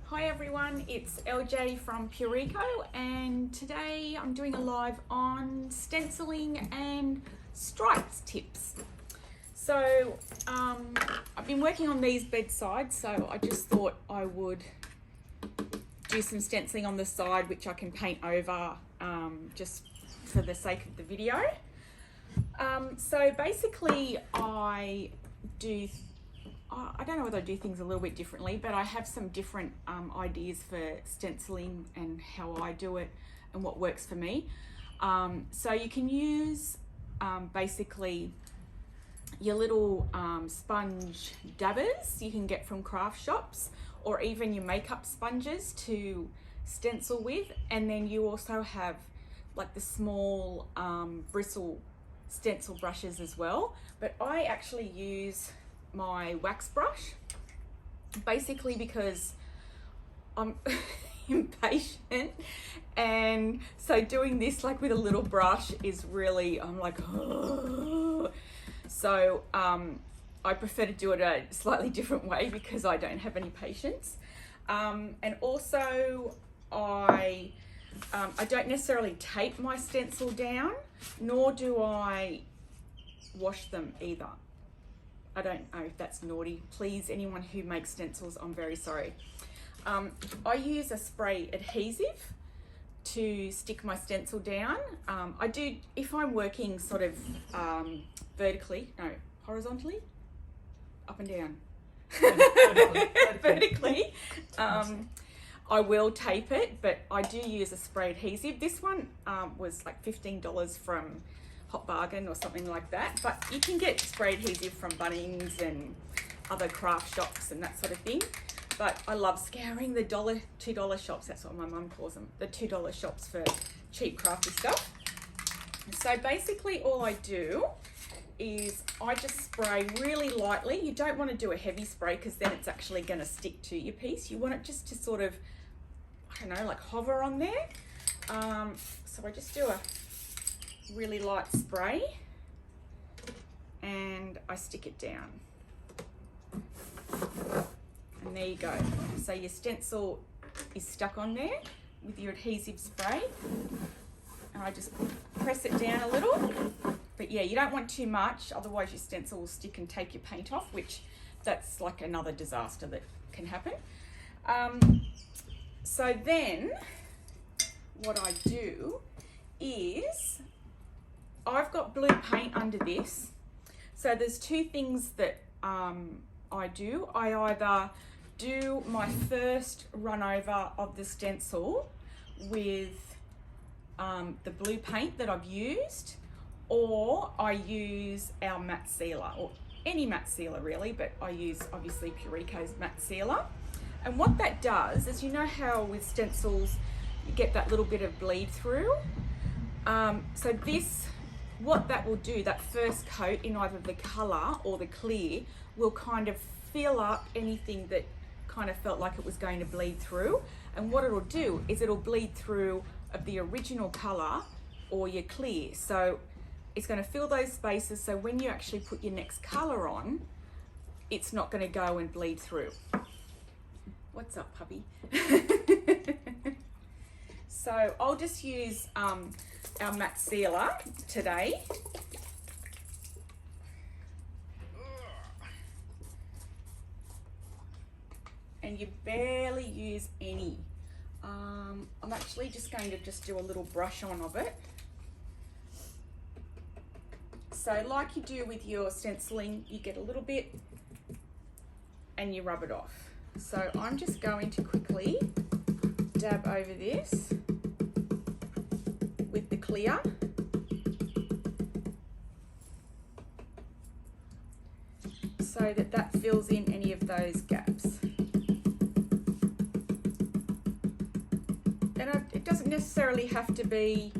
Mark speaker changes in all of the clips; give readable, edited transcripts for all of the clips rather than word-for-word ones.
Speaker 1: Hi everyone, it's LJ from Pureco, and today I'm doing a live on stenciling and stripes tips. So I've been working on these bedsides, so I just thought I would do some stenciling on the side which I can paint over just for the sake of the video. So basically I don't know whether I do things a little bit differently, but I have some different ideas for stenciling and how I do it and what works for me. So you can use basically your little sponge dabbers you can get from craft shops, or even your makeup sponges to stencil with, and then you also have like the small bristle stencil brushes as well. But I actually use my wax brush basically because I'm impatient, and so doing this like with a little brush is really, I'm like, oh. So I prefer to do it a slightly different way because I don't have any patience, and also I don't necessarily tape my stencil down, nor do I wash them either. I don't know if that's naughty. Please, anyone who makes stencils, I'm very sorry. I use a spray adhesive to stick my stencil down. I do, if I'm working sort of horizontally, up and down. Vertically. I will tape it, but I do use a spray adhesive. This one was like $15 from Hot Bargain or something like that, but you can get spray adhesive from Bunnings and other craft shops and that sort of thing. But I love scouring the $2 shops, that's what my mum calls them, the $2 shops for cheap crafty stuff. So basically all I do is I just spray really lightly. You don't want to do a heavy spray because then it's actually going to stick to your piece. You want it just to sort of, I don't know, like hover on there. So I just do a really light spray and I stick it down, and there you go. So your stencil is stuck on there with your adhesive spray, and I just press it down a little. But yeah, you don't want too much, otherwise your stencil will stick and take your paint off, which that's like another disaster that can happen. So then what I do is I've got blue paint under this. So there's two things that I do. I either do my first run over of the stencil with the blue paint that I've used, or I use our matte sealer, or any matte sealer really, but I use obviously Pureco's matte sealer. And what that does is, you know how with stencils you get that little bit of bleed through? So this, what that will do, that first coat in either the colour or the clear, will kind of fill up anything that kind of felt like it was going to bleed through. And what it'll do is it'll bleed through of the original colour or your clear. So it's going to fill those spaces, so when you actually put your next colour on, it's not going to go and bleed through. What's up, puppy? So I'll just use our matte sealer today. And you barely use any. I'm actually just going to just do a little brush on of it. So like you do with your stenciling, you get a little bit and you rub it off. So I'm just going to quickly dab over this with the clear. So that fills in any of those gaps. And it doesn't necessarily have to be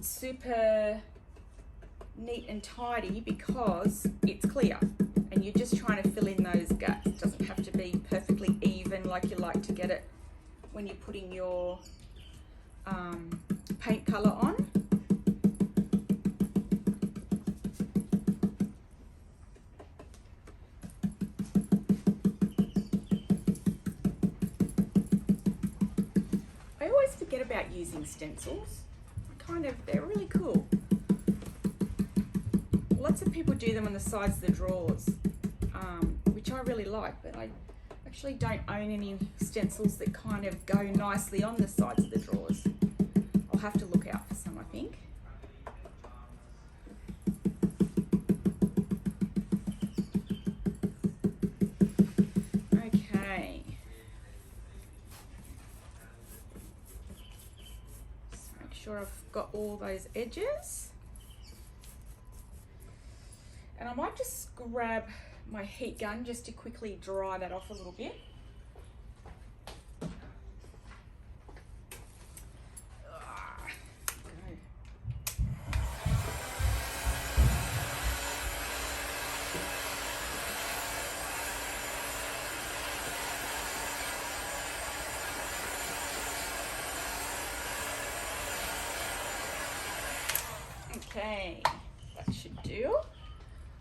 Speaker 1: super neat and tidy because it's clear and you're just trying to fill in those gaps. It doesn't have to be perfectly even like you like to get it when you're putting your paint colour on. always forget about using stencils. They're really cool. Lots of people do them on the sides of the drawers, which I really like, but I actually don't own any stencils that kind of go nicely on the sides of the drawers. I'll have to look out for some, I think. Okay. Just make sure I've got all those edges. And I might just grab my heat gun just to quickly dry that off a little bit. Okay, that should do.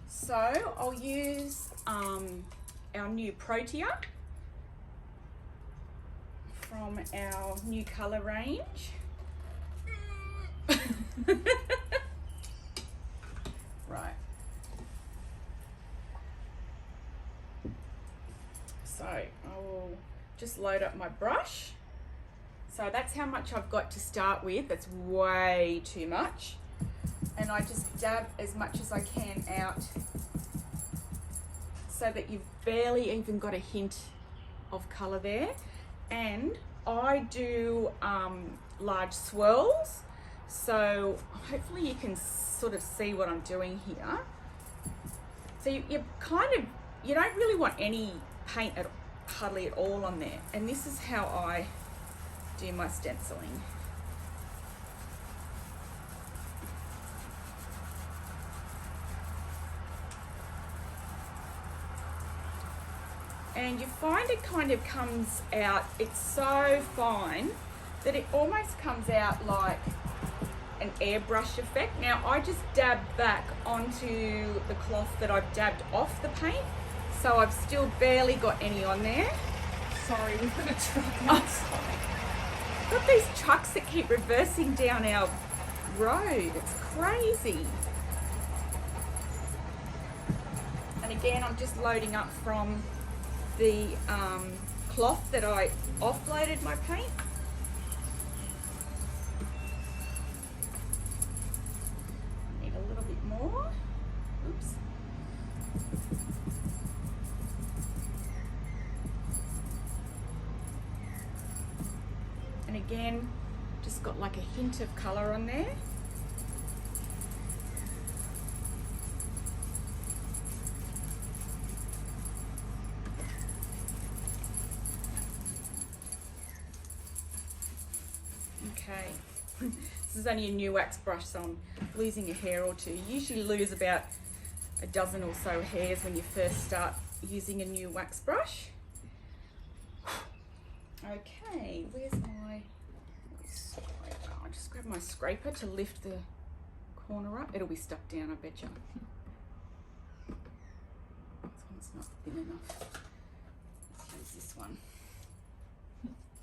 Speaker 1: So I'll use our new Protea from our new colour range. Right. So I will just load up my brush. So that's how much I've got to start with. That's way too much. And I just dab as much as I can out so that you've barely even got a hint of colour there. And I do large swirls, so hopefully you can sort of see what I'm doing here. So you don't really want any paint hardly at all on there. And this is how I do my stenciling. And you find it kind of comes out, it's so fine that it almost comes out like an airbrush effect. Now I just dab back onto the cloth that I've dabbed off the paint, so I've still barely got any on there.
Speaker 2: Sorry, we've got a truck outside.
Speaker 1: We've got these trucks that keep reversing down our road. It's crazy. And again, I'm just loading up from the cloth that I offloaded my paint. Need a little bit more. Oops. And again, just got like a hint of colour on there. Okay, this is only a new wax brush, so I'm losing a hair or two. You usually lose about a dozen or so hairs when you first start using a new wax brush. Okay, where's my scraper? I'll just grab my scraper to lift the corner up. It'll be stuck down, I betcha. This one's not thin enough. Let's use this one.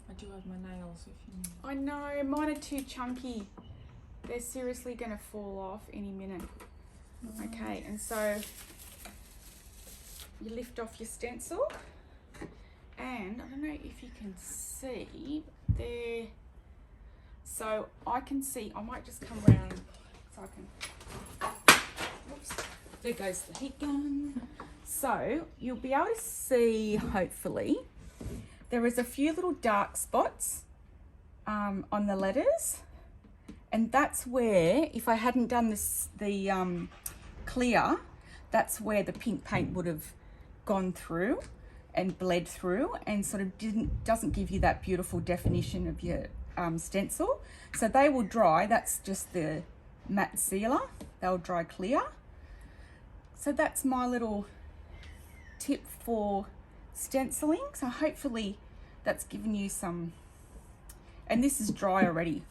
Speaker 2: I do have my nails if you need.
Speaker 1: I know, mine are too chunky. They're seriously going to fall off any minute. Okay, and so you lift off your stencil, and I don't know if you can see there. So I can see, I might just come around so I can, whoops, there goes the heat gun. So you'll be able to see, hopefully, there is a few little dark spots on the letters, and that's where, if I hadn't done the clear, that's where the pink paint would have gone through and bled through and sort of doesn't give you that beautiful definition of your stencil. So they will dry, that's just the matte sealer, they'll dry clear. So that's my little tip for stenciling. So hopefully that's given you some, and this is dry already,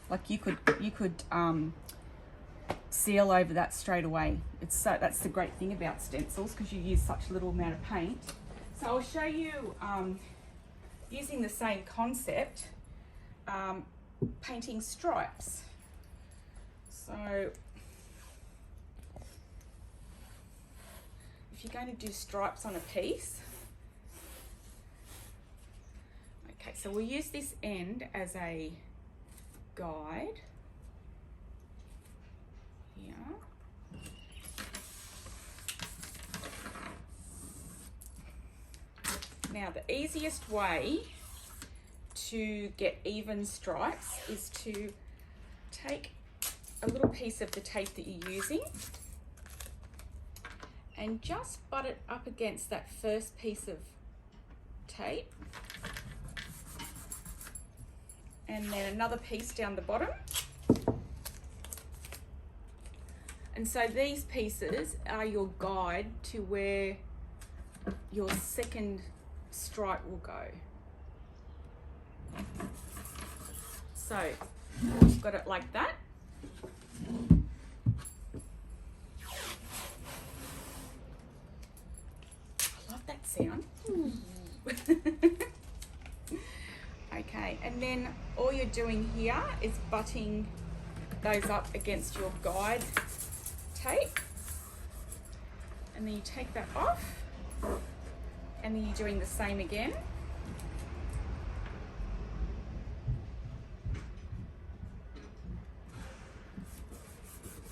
Speaker 1: like you could seal over that straight away. That's the great thing about stencils, because you use such little amount of paint. So I'll show you using the same concept. painting stripes. So if you're going to do stripes on a piece, okay, so we'll use this end as a guide here. Now the easiest way to get even stripes is to take a little piece of the tape that you're using and just butt it up against that first piece of tape, and then another piece down the bottom. And so these pieces are your guide to where your second stripe will go. So you've got it like that. I love that sound. Okay, and then all you're doing here is butting those up against your guide tape, and then you take that off, and then you're doing the same again.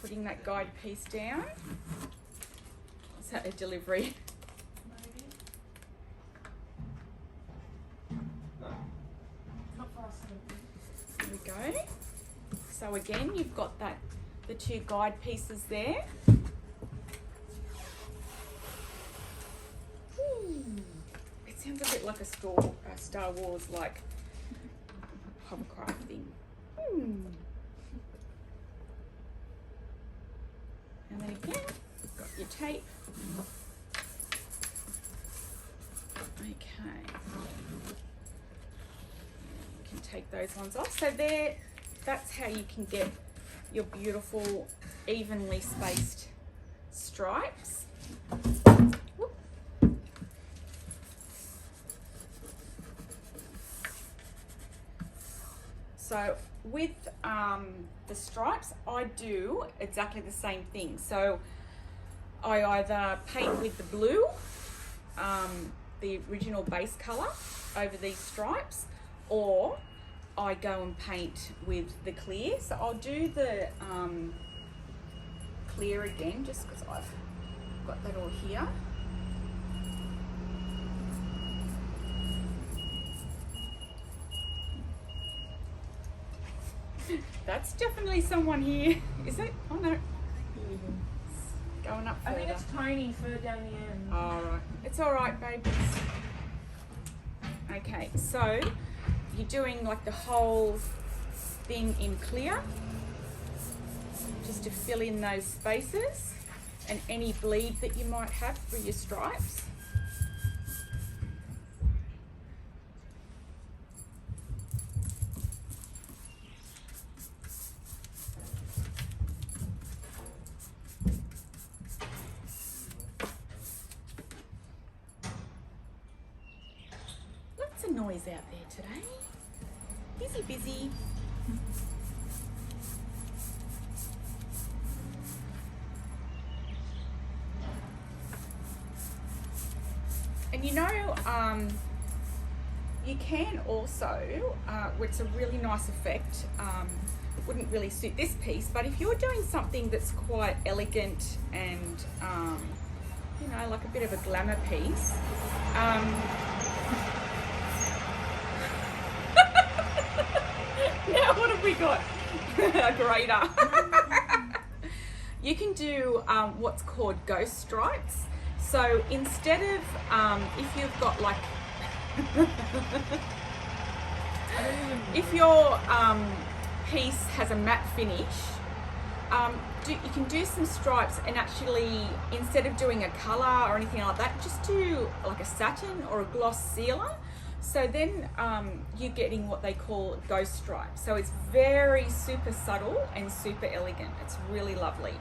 Speaker 1: Putting that guide piece down. Is that a delivery? There we go. So again, you've got that, the two guide pieces there. It sounds a bit like a Star Wars like hovercraft thing. And then again, you've got your tape. Okay. You can take those ones off. So there, that's how you can get your beautiful, evenly spaced stripes. Whoop. So with the stripes, I do exactly the same thing. So I either paint with the blue, the original base color, over these stripes, or I go and paint with the clear. So I'll do the clear again, just because I've got that all here. That's definitely someone here. Is it? Oh no. Going up further.
Speaker 2: I think it's Tony further down the end.
Speaker 1: All right. It's all right, babies. Okay, so you're doing like the whole thing in clear, just to fill in those spaces and any bleed that you might have for your stripes. Noise out there today. Busy. And you know, you can also, it's a really nice effect, wouldn't really suit this piece, but if you're doing something that's quite elegant and, you know, like a bit of a glamour piece, now what have we got? A grater. You can do what's called ghost stripes. So instead of, if you've got like, if your piece has a matte finish, you can do some stripes and actually, instead of doing a color or anything like that, just do like a satin or a gloss sealer. So then you're getting what they call ghost stripes. So it's very super subtle and super elegant. It's really lovely.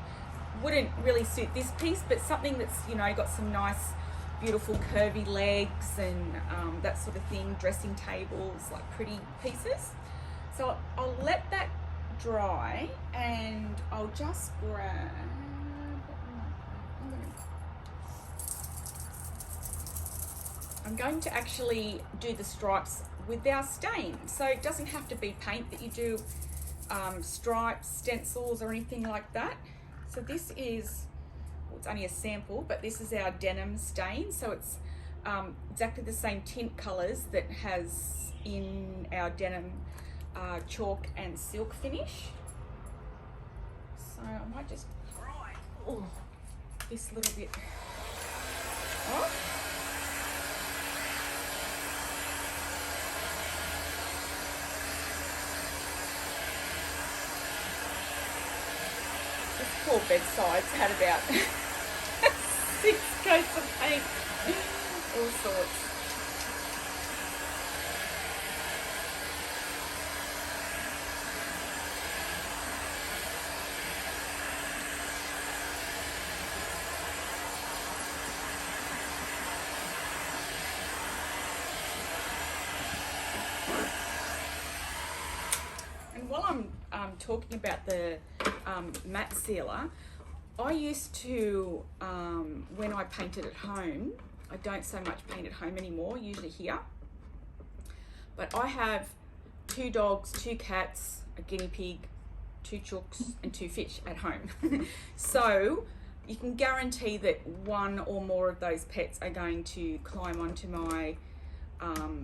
Speaker 1: Wouldn't really suit this piece, but something that's, you know, got some nice, beautiful curvy legs and that sort of thing, dressing tables, like pretty pieces. So I'll let that dry and I'll just grab, I'm going to actually do the stripes with our stain. So it doesn't have to be paint that you do stripes, stencils or anything like that. So this is, well, it's only a sample, but this is our denim stain. So it's exactly the same tint colors that has in our denim chalk and silk finish. So I might just, this little bit off. This poor bedside's had about 6 coats of paint, all sorts. And while I'm talking about the matte sealer, I used to, when I painted at home, I don't so much paint at home anymore, usually here, but I have 2 dogs, 2 cats, a guinea pig, 2 chooks and 2 fish at home. So you can guarantee that one or more of those pets are going to climb onto my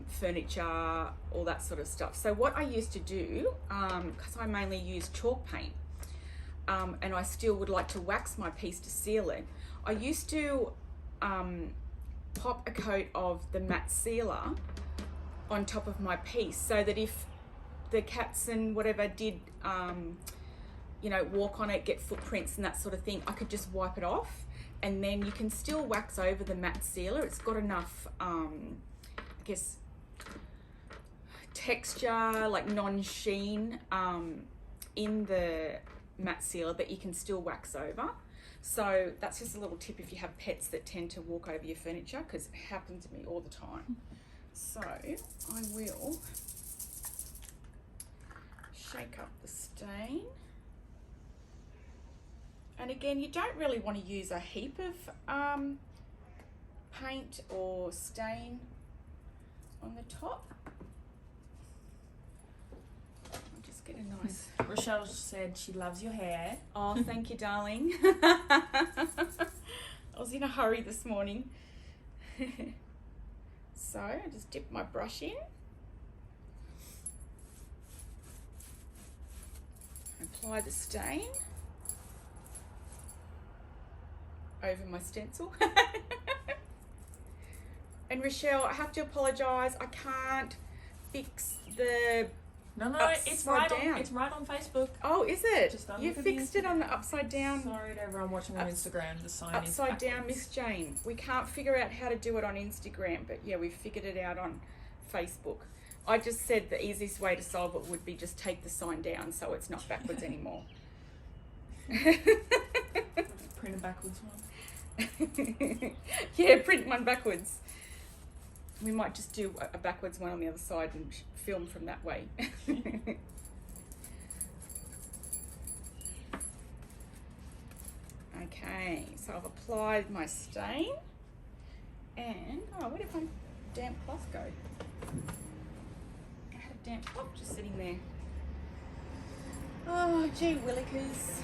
Speaker 1: furniture, all that sort of stuff. So what I used to do, because I mainly use chalk paint, and I still would like to wax my piece to seal it, I used to pop a coat of the matte sealer on top of my piece, so that if the cats and whatever did you know, walk on it, get footprints and that sort of thing, I could just wipe it off, and then you can still wax over the matte sealer. It's got enough I guess texture, like non-sheen in the matte sealer that you can still wax over. So that's just a little tip if you have pets that tend to walk over your furniture, because it happens to me all the time. So I will shake up the stain. And again, you don't really want to use a heap of paint or stain on the top. I'll just get a nice...
Speaker 2: Rochelle said she loves your hair.
Speaker 1: Oh, thank you, darling. I was in a hurry this morning. So I just dip my brush in. Apply the stain over my stencil. And Rochelle, I have to apologise, I can't fix the
Speaker 2: No, it's
Speaker 1: upside
Speaker 2: right
Speaker 1: down.
Speaker 2: on. It's right on Facebook.
Speaker 1: Oh, is it?
Speaker 2: Just under
Speaker 1: You
Speaker 2: the
Speaker 1: fixed it on the upside down.
Speaker 2: Sorry to everyone watching on Instagram. The sign is
Speaker 1: Upside down,
Speaker 2: backwards.
Speaker 1: Miss Jane. We can't figure out how to do it on Instagram, but yeah, we figured it out on Facebook. I just said the easiest way to solve it would be just take the sign down so it's not backwards anymore.
Speaker 2: Print a backwards one.
Speaker 1: Yeah, print one backwards. We might just do a backwards one on the other side and film from that way. Okay, so I've applied my stain, and where did my damp cloth go? I had a damp cloth just sitting there. Oh, gee willikers.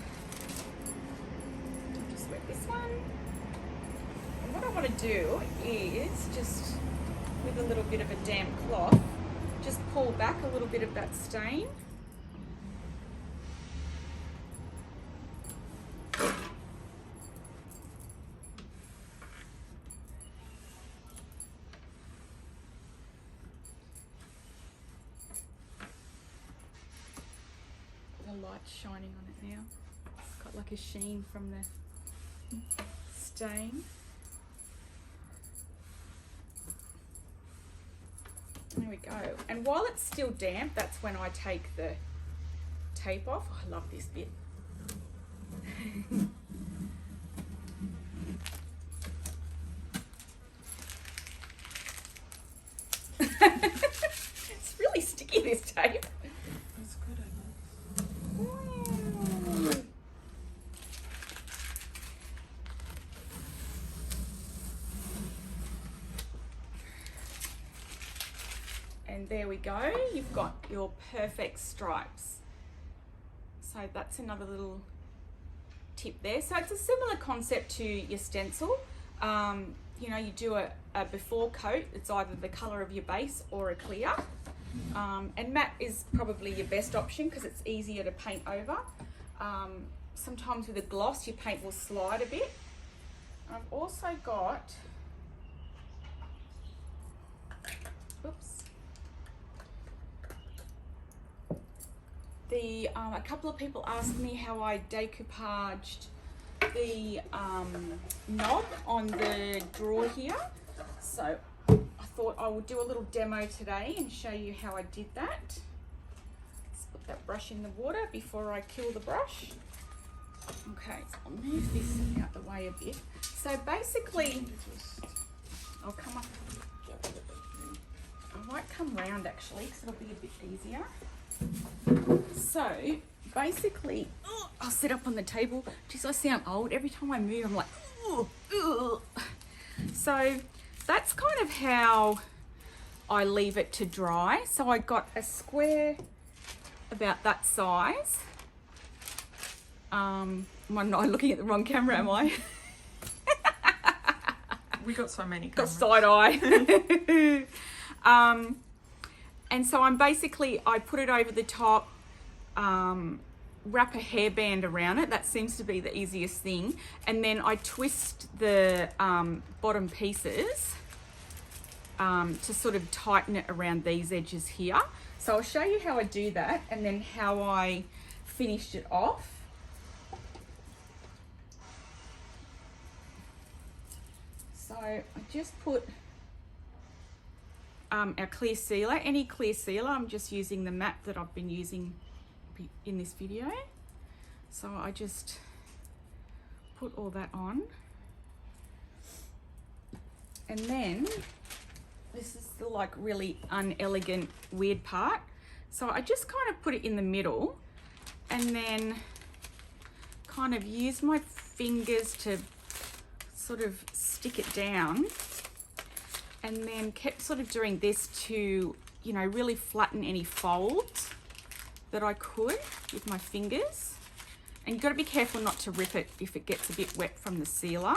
Speaker 1: I'll just wet this one. And what I want to do is just, with a little bit of a damp cloth, just pull back a little bit of that stain. The light's shining on it now. It's got like a sheen from the stain. There we go. And while it's still damp, that's when I take the tape off. Oh, I love this bit. It's really sticky, this tape. And there we go, you've got your perfect stripes. So that's another little tip there. So it's a similar concept to your stencil. You know, you do a before coat, it's either the color of your base or a clear. And matte is probably your best option because it's easier to paint over. Sometimes with a gloss, your paint will slide a bit. I've also got, oops, a couple of people asked me how I decoupaged the knob on the drawer here. So I thought I would do a little demo today and show you how I did that. Let's put that brush in the water before I kill the brush. Okay, so I'll move this out the way a bit. So basically, I'll come up, I might come round actually because it'll be a bit easier. So basically, I'll sit up on the table. Geez, I sound old. Every time I move, I'm like, ooh. So that's kind of how I leave it to dry. So I got a square about that size. Am I not looking at the wrong camera, am I?
Speaker 2: We got so many cameras.
Speaker 1: Got side eye. And so I put it over the top, wrap a hairband around it. That seems to be the easiest thing. And then I twist the bottom pieces to sort of tighten it around these edges here. So I'll show you how I do that and then how I finished it off. So I just put our clear sealer, any clear sealer. I'm just using the matte that I've been using in this video. So I just put all that on. And then this is the like really unelegant weird part. So I just kind of put it in the middle and then kind of use my fingers to sort of stick it down, and then kept sort of doing this to, you know, really flatten any folds that I could with my fingers. And you've got to be careful not to rip it if it gets a bit wet from the sealer.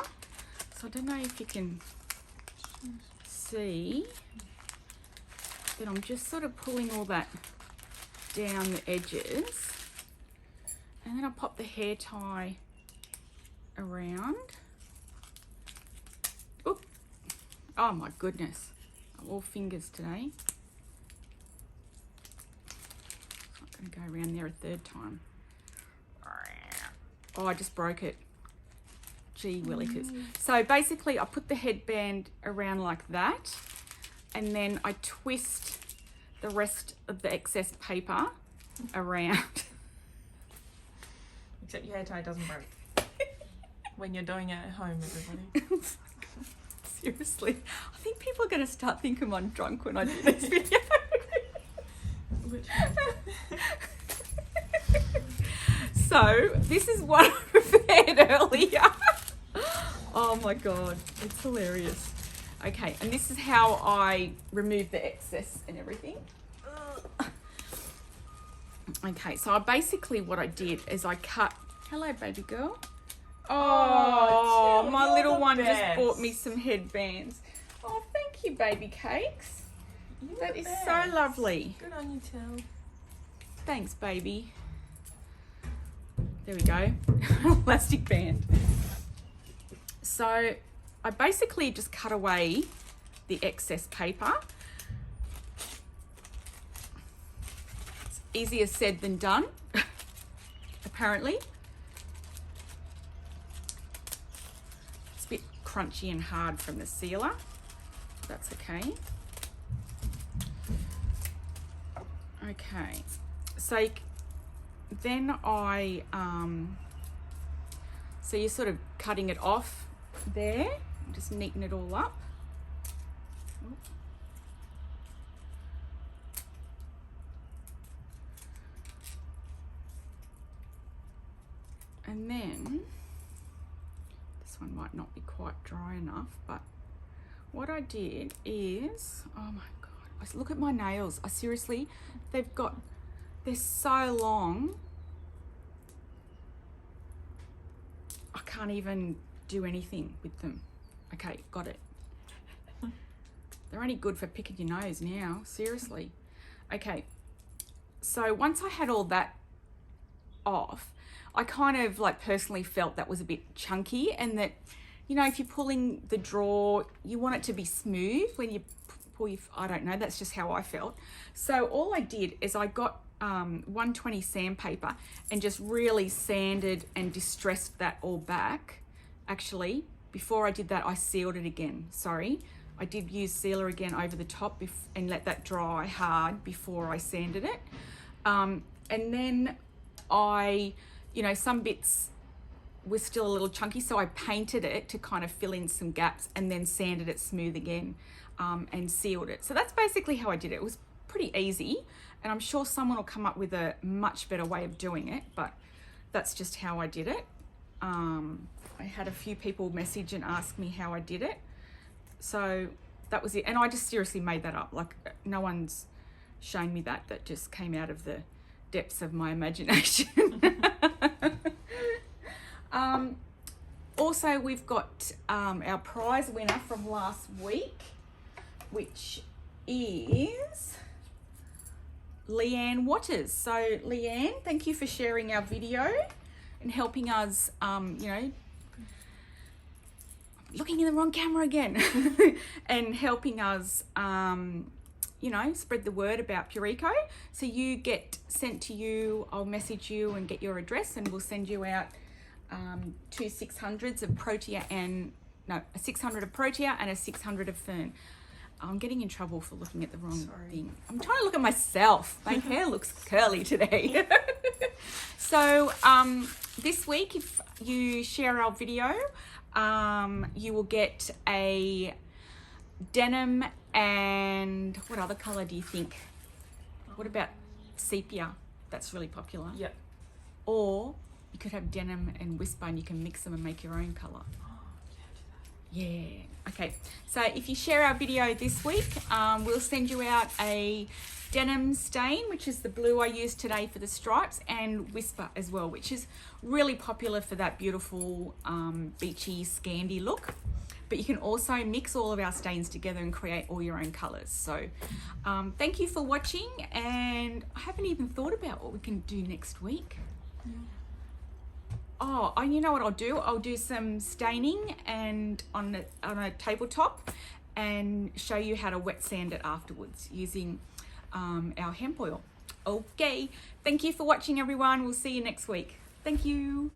Speaker 1: So I don't know if you can see that I'm just sort of pulling all that down the edges, and then I'll pop the hair tie around. Oop. Oh my goodness, I'm all fingers today. I'm not going to go around there a third time. Oh, I just broke it. Gee willikers. So basically I put the headband around like that, and then I twist the rest of the excess paper around.
Speaker 2: Except your hair tie doesn't break. When you're doing it at home, everybody.
Speaker 1: Seriously, I think people are going to start thinking I'm drunk when I do this video. So this is what I prepared earlier. Oh my god, it's hilarious. Okay, and this is how I remove the excess and everything. Okay, so basically what I did is I cut. Hello, baby girl. Oh, my little one just bought me some headbands. Oh, thank you, baby cakes. That is so lovely.
Speaker 2: Good on you, Till.
Speaker 1: Thanks, baby. There we go. Elastic band. So I basically just cut away the excess paper. It's easier said than done, apparently. It's a bit crunchy and hard from the sealer. That's okay. Okay, so then so you're sort of cutting it off there, just neaten it all up. And then, this one might not be quite dry enough, but what I did is, oh my God, look at my nails. I seriously, they're so long. I can't even do anything with them. Okay, got it. They're only good for picking your nose now, seriously. Okay, so once I had all that off, I kind of like personally felt that was a bit chunky, and that, you know, if you're pulling the drawer, you want it to be smooth when you pull your, I don't know, that's just how I felt. So all I did is I got 120 sandpaper and just really sanded and distressed that all back. Actually, before I did that, I sealed it again. Sorry, I did use sealer again over the top and let that dry hard before I sanded it. And then I, you know, some bits were still a little chunky, so I painted it to kind of fill in some gaps and then sanded it smooth again, and sealed it. So that's basically how I did it. It was pretty easy, and I'm sure someone will come up with a much better way of doing it, but that's just how I did it. I had a few people message and ask me how I did it. So that was it. And I just seriously made that up. Like, no one's shown me that. That just came out of the depths of my imagination. Also, we've got our prize winner from last week, which is Leanne Waters. So Leanne, thank you for sharing our video and helping us, you know, looking in the wrong camera again, and helping us, you know, spread the word about Pureco. So you get sent to you, I'll message you and get your address, and we'll send you out 2 600s of Protea and, no, a 600 of Protea and a 600 of Fern. I'm getting in trouble for looking at the wrong thing. I'm trying to look at myself. My hair looks curly today. So this week, if you share our video, you will get a denim, and what other color do you think? What about sepia? That's really popular.
Speaker 2: Yep.
Speaker 1: Or you could have denim and whisper, and you can mix them and make your own color. Yeah. Okay. So if you share our video this week, we'll send you out a denim stain, which is the blue I used today for the stripes, and whisper as well, which is really popular for that beautiful beachy Scandi look. But you can also mix all of our stains together and create all your own colors. So thank you for watching, and I haven't even thought about what we can do next week. Oh, and you know what I'll do? I'll do some staining and on a tabletop, and show you how to wet sand it afterwards using our hemp oil. Okay, thank you for watching, everyone. We'll see you next week. Thank you.